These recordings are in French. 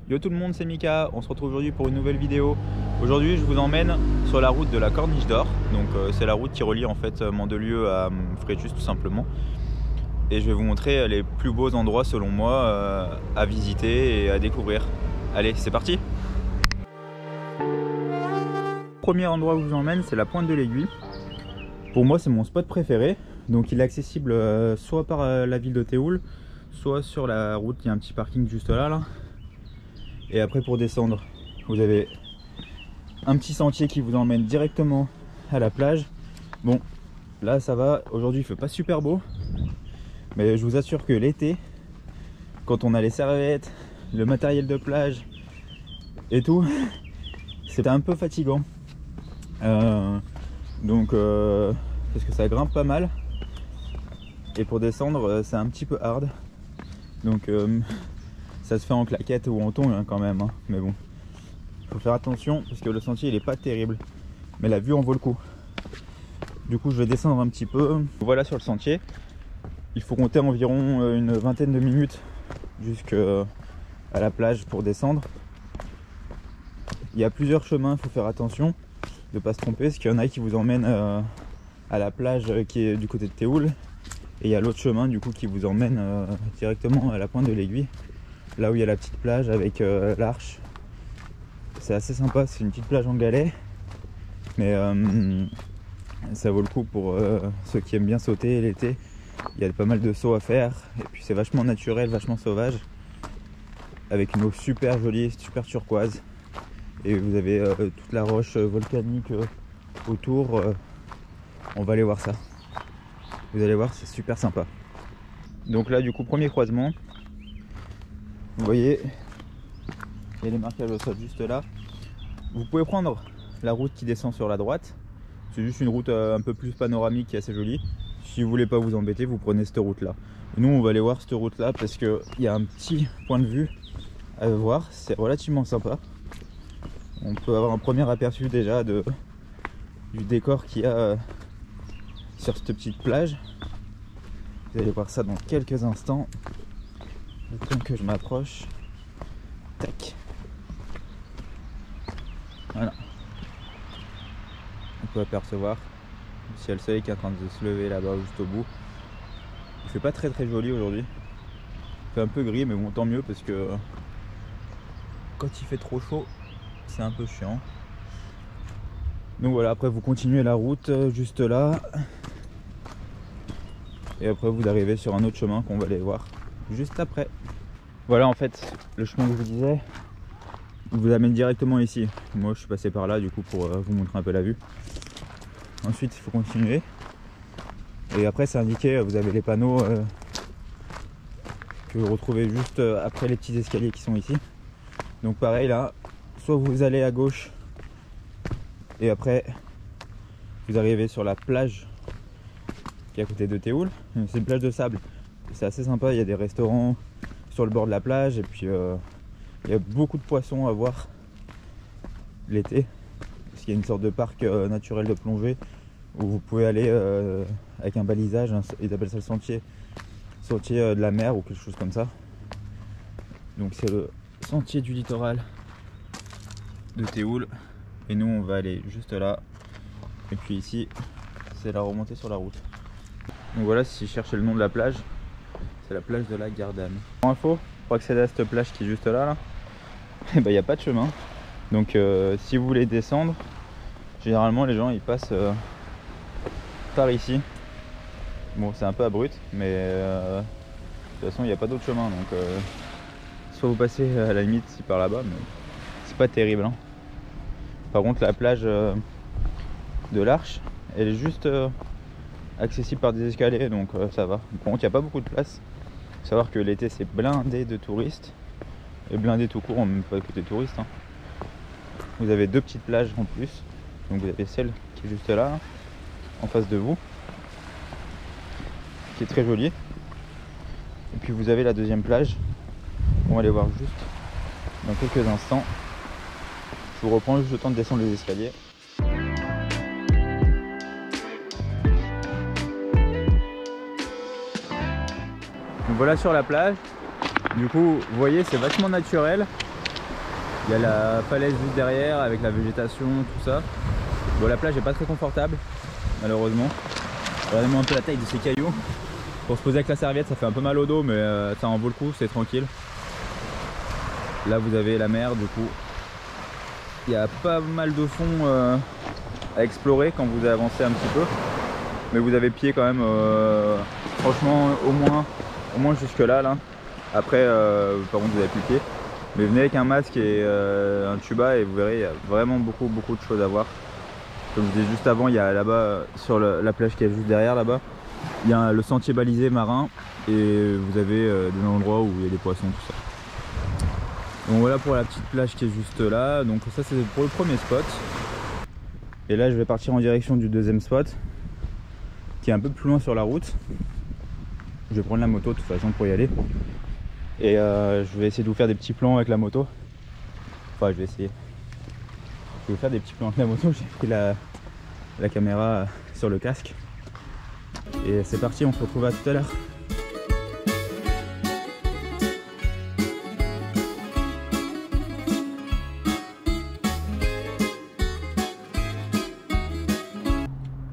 Yo tout le monde, c'est Mika, on se retrouve aujourd'hui pour une nouvelle vidéo. Aujourd'hui je vous emmène sur la route de la Corniche d'Or. Donc c'est la route qui relie en fait Mandelieu à Fréjus tout simplement. Et je vais vous montrer les plus beaux endroits selon moi à visiter et à découvrir. Allez, c'est parti! Premier endroit où je vous emmène, c'est la Pointe de l'Aiguille. Pour moi c'est mon spot préféré. Donc il est accessible soit par la ville de Théoul, soit sur la route, il y a un petit parking juste là. Et après pour descendre, vous avez un petit sentier qui vous emmène directement à la plage. Bon, là ça va, aujourd'hui il fait pas super beau, mais je vous assure que l'été, quand on a les serviettes, le matériel de plage et tout, c'était un peu fatigant. Donc parce que ça grimpe pas mal, et pour descendre c'est un petit peu hard. Donc ça se fait en claquette ou en tongs hein, quand même, hein. Mais bon, faut faire attention parce que le sentier il est pas terrible, mais la vue en vaut le coup. Du coup je vais descendre un petit peu. Voilà sur le sentier, il faut compter environ une vingtaine de minutes jusqu'à la plage pour descendre. Il y a plusieurs chemins, il faut faire attention de pas se tromper, parce qu'il y en a qui vous emmènent à la plage qui est du côté de Théoul, et il y a l'autre chemin du coup qui vous emmène directement à la Pointe de l'Aiguille, là où il y a la petite plage avec l'arche. C'est assez sympa, c'est une petite plage en galets, mais ça vaut le coup pour ceux qui aiment bien sauter l'été. Il y a pas mal de sauts à faire, et puis c'est vachement naturel, vachement sauvage, avec une eau super jolie, super turquoise, et vous avez toute la roche volcanique autour. On va aller voir ça, vous allez voir, c'est super sympa. Donc là du coup premier croisement, vous voyez il y a les marquages au sol juste là. Vous pouvez prendre la route qui descend sur la droite, c'est juste une route un peu plus panoramique qui est assez jolie. Si vous voulez pas vous embêter, vous prenez cette route là. Et nous on va aller voir cette route là parce qu'il y a un petit point de vue à voir, c'est relativement sympa. On peut avoir un premier aperçu déjà du décor qu'il y a sur cette petite plage. Vous allez voir ça dans quelques instants. Le temps que je m'approche. Tac. Voilà. On peut apercevoir le ciel soleil qui est en train de se lever là-bas juste au bout. Il fait pas très joli aujourd'hui. Il fait un peu gris, mais bon tant mieux parce que quand il fait trop chaud, c'est un peu chiant. Donc voilà, après vous continuez la route juste là. Et après vous arrivez sur un autre chemin qu'on va aller voir juste après. Voilà en fait le chemin que je vous disais, il vous amène directement ici. Moi je suis passé par là du coup pour vous montrer un peu la vue. Ensuite il faut continuer. Et après c'est indiqué, vous avez les panneaux que vous retrouvez juste après les petits escaliers qui sont ici. Donc pareil là, soit vous allez à gauche et après vous arrivez sur la plage qui est à côté de Théoul. C'est une plage de sable, c'est assez sympa, il y a des restaurants sur le bord de la plage, et puis il y a beaucoup de poissons à voir l'été, parce qu'il y a une sorte de parc naturel de plongée où vous pouvez aller avec un balisage, ils appellent ça le sentier de la mer ou quelque chose comme ça. Donc c'est le sentier du littoral de Théoul, et nous on va aller juste là, et puis ici c'est la remontée sur la route. Donc voilà, si je cherchais le nom de la plage, c'est la plage de la Gardanne. Pour info, pour accéder à cette plage qui est juste là, il n'y a pas de chemin. Donc si vous voulez descendre, généralement les gens ils passent par ici. Bon c'est un peu abrupt, mais de toute façon il n'y a pas d'autre chemin. Donc soit vous passez à la limite si par là-bas, mais c'est pas terrible, hein. Par contre la plage de l'Arche, elle est juste accessible par des escaliers, donc ça va. Par contre il n'y a pas beaucoup de place. Faut savoir que l'été c'est blindé de touristes, et blindé tout court, même pas que des touristes, hein. Vous avez deux petites plages en plus. Donc vous avez celle qui est juste là, en face de vous, qui est très jolie, et puis vous avez la deuxième plage. On va aller voir juste dans quelques instants. Je vous reprends juste le temps de descendre les escaliers. Donc voilà sur la plage. Du coup vous voyez c'est vachement naturel. Il y a la falaise juste derrière avec la végétation, tout ça. Bon, la plage est pas très confortable, malheureusement. Regardez-moi un peu la taille de ces cailloux. Pour se poser avec la serviette, ça fait un peu mal au dos, mais ça en vaut le coup, c'est tranquille. Là, vous avez la mer, du coup. Il y a pas mal de fond à explorer quand vous avancez un petit peu. Mais vous avez pied quand même, franchement, au moins jusque là. Après, par contre, vous avez plus pied. Mais venez avec un masque et un tuba et vous verrez, il y a vraiment beaucoup de choses à voir. Comme je disais juste avant, il y a là-bas, sur la plage qui est juste derrière là-bas, il y a le sentier balisé marin et vous avez des endroits où il y a des poissons, tout ça. Donc voilà pour la petite plage qui est juste là. Donc ça c'est pour le premier spot. Et là je vais partir en direction du deuxième spot, qui est un peu plus loin sur la route. Je vais prendre la moto de toute façon pour y aller. Et je vais essayer de vous faire des petits plans avec la moto. Enfin je vais essayer. Je vais vous faire des petits plans avec la moto. J'ai pris la caméra sur le casque. Et c'est parti, on se retrouve à tout à l'heure.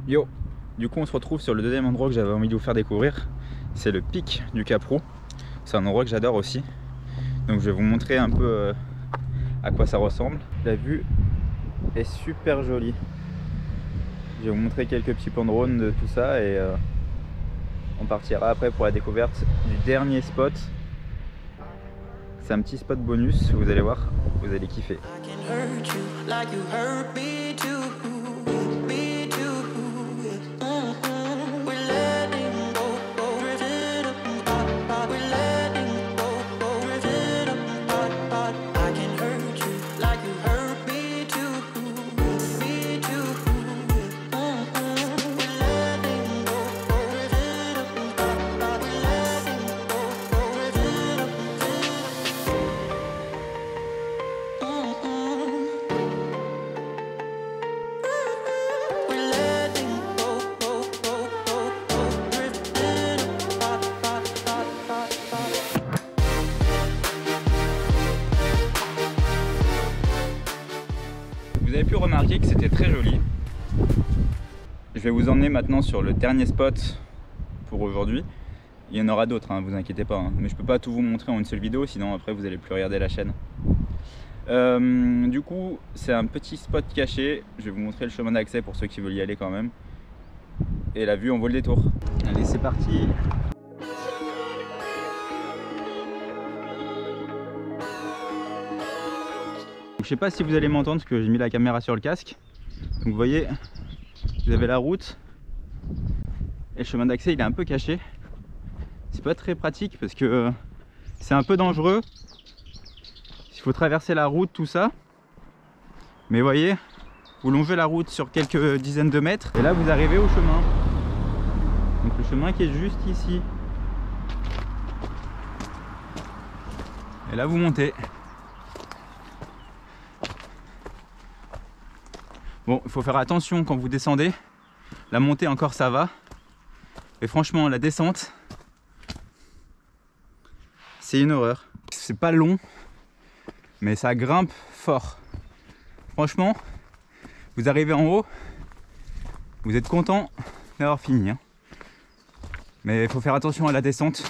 Yo, du coup on se retrouve sur le deuxième endroit que j'avais envie de vous faire découvrir. C'est le pic du Cap Roux. C'est un endroit que j'adore aussi. Donc je vais vous montrer un peu à quoi ça ressemble. La vue est super jolie. Je vais vous montrer quelques petits plans de drone de tout ça et on partira après pour la découverte du dernier spot. C'est un petit spot bonus, vous allez voir, vous allez kiffer. Vous avez pu remarquer que c'était très joli. Je vais vous emmener maintenant sur le dernier spot pour aujourd'hui. Il y en aura d'autres, hein, vous inquiétez pas, hein. Mais je peux pas tout vous montrer en une seule vidéo, sinon après vous allez plus regarder la chaîne. Du coup, c'est un petit spot caché. Je vais vous montrer le chemin d'accès pour ceux qui veulent y aller quand même. Et la vue en vaut le détour. Allez, c'est parti. Je sais pas si vous allez m'entendre parce que j'ai mis la caméra sur le casque. Donc vous voyez, vous avez la route et le chemin d'accès il est un peu caché. C'est pas très pratique parce que c'est un peu dangereux. Il faut traverser la route, tout ça. Mais vous voyez, vous longez la route sur quelques dizaines de mètres et là vous arrivez au chemin. Donc le chemin qui est juste ici. Et là vous montez. Bon, il faut faire attention quand vous descendez. La montée encore ça va. Et franchement la descente, c'est une horreur. C'est pas long, mais ça grimpe fort. Franchement, vous arrivez en haut, vous êtes content d'avoir fini, hein. Mais il faut faire attention à la descente.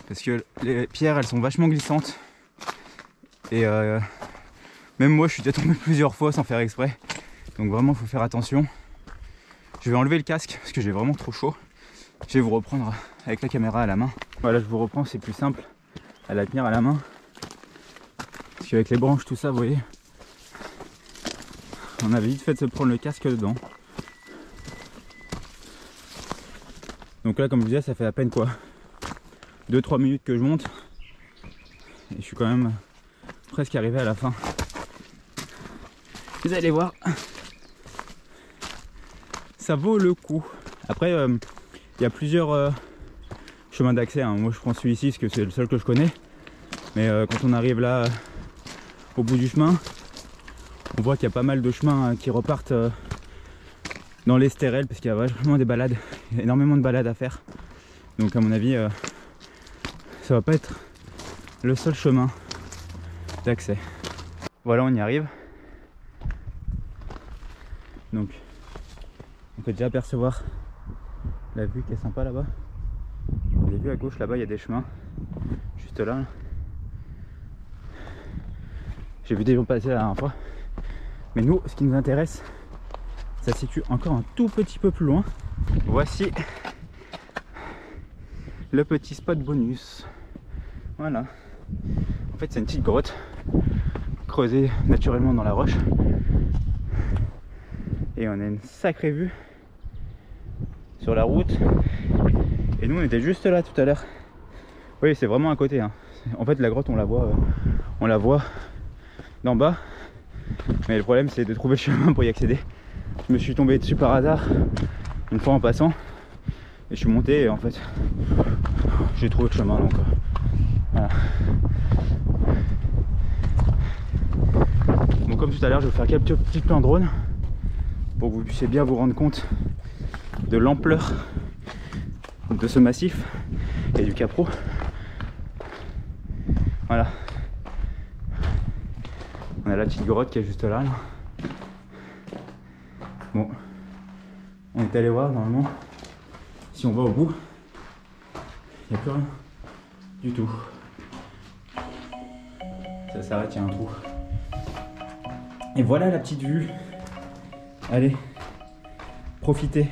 Parce que les pierres elles sont vachement glissantes. Et même moi je suis déjà tombé plusieurs fois sans faire exprès. Donc vraiment il faut faire attention. Je vais enlever le casque parce que j'ai vraiment trop chaud. Je vais vous reprendre avec la caméra à la main. Voilà, je vous reprends, c'est plus simple à la tenir à la main. Parce qu'avec les branches tout ça, vous voyez, on avait vite fait de se prendre le casque dedans. Donc là comme je vous disais, ça fait à peine quoi 2-3 minutes que je monte. Et je suis quand même presque arrivé à la fin. Vous allez voir, ça vaut le coup. Après il y a plusieurs chemins d'accès, hein. Moi je prends celui-ci parce que c'est le seul que je connais. Mais quand on arrive là au bout du chemin, on voit qu'il y a pas mal de chemins qui repartent dans l'Estérel, parce qu'il y a vraiment des balades, il y a énormément de balades à faire. Donc à mon avis ça va pas être le seul chemin d'accès. Voilà, on y arrive. Donc on peut déjà apercevoir la vue qui est sympa là-bas. Vous avez vu à gauche là-bas, il y a des chemins. Juste là. J'ai vu des gens passer la dernière fois. Mais nous, ce qui nous intéresse, ça se situe encore un tout petit peu plus loin. Voici le petit spot bonus. Voilà. En fait, c'est une petite grotte creusée naturellement dans la roche. Et on a une sacrée vue sur la route. Et nous, on était juste là tout à l'heure. Oui, c'est vraiment à côté, hein. En fait, la grotte, on la voit d'en bas. Mais le problème, c'est de trouver le chemin pour y accéder. Je me suis tombé dessus par hasard une fois en passant. Et je suis monté et en fait, j'ai trouvé le chemin. Donc voilà. Bon, comme tout à l'heure, je vais vous faire quelques petits plans drone pour que vous puissiez bien vous rendre compte de l'ampleur de ce massif et du Capro. Voilà. On a la petite grotte qui est juste là. Bon, on est allé voir normalement. Si on va au bout, il n'y a plus rien du tout. Ça s'arrête, il y a un trou. Et voilà la petite vue. Allez, profitez.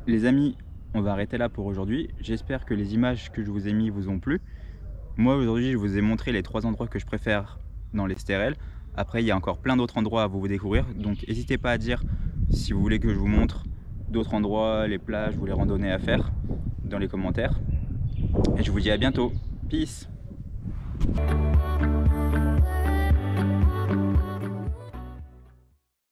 Les amis, on va arrêter là pour aujourd'hui. J'espère que les images que je vous ai mis vous ont plu. Moi aujourd'hui, je vous ai montré les 3 endroits que je préfère dans les STRL. Après, il y a encore plein d'autres endroits à vous découvrir. Donc n'hésitez pas à dire si vous voulez que je vous montre d'autres endroits, les plages ou les randonnées à faire dans les commentaires. Et je vous dis à bientôt. Peace.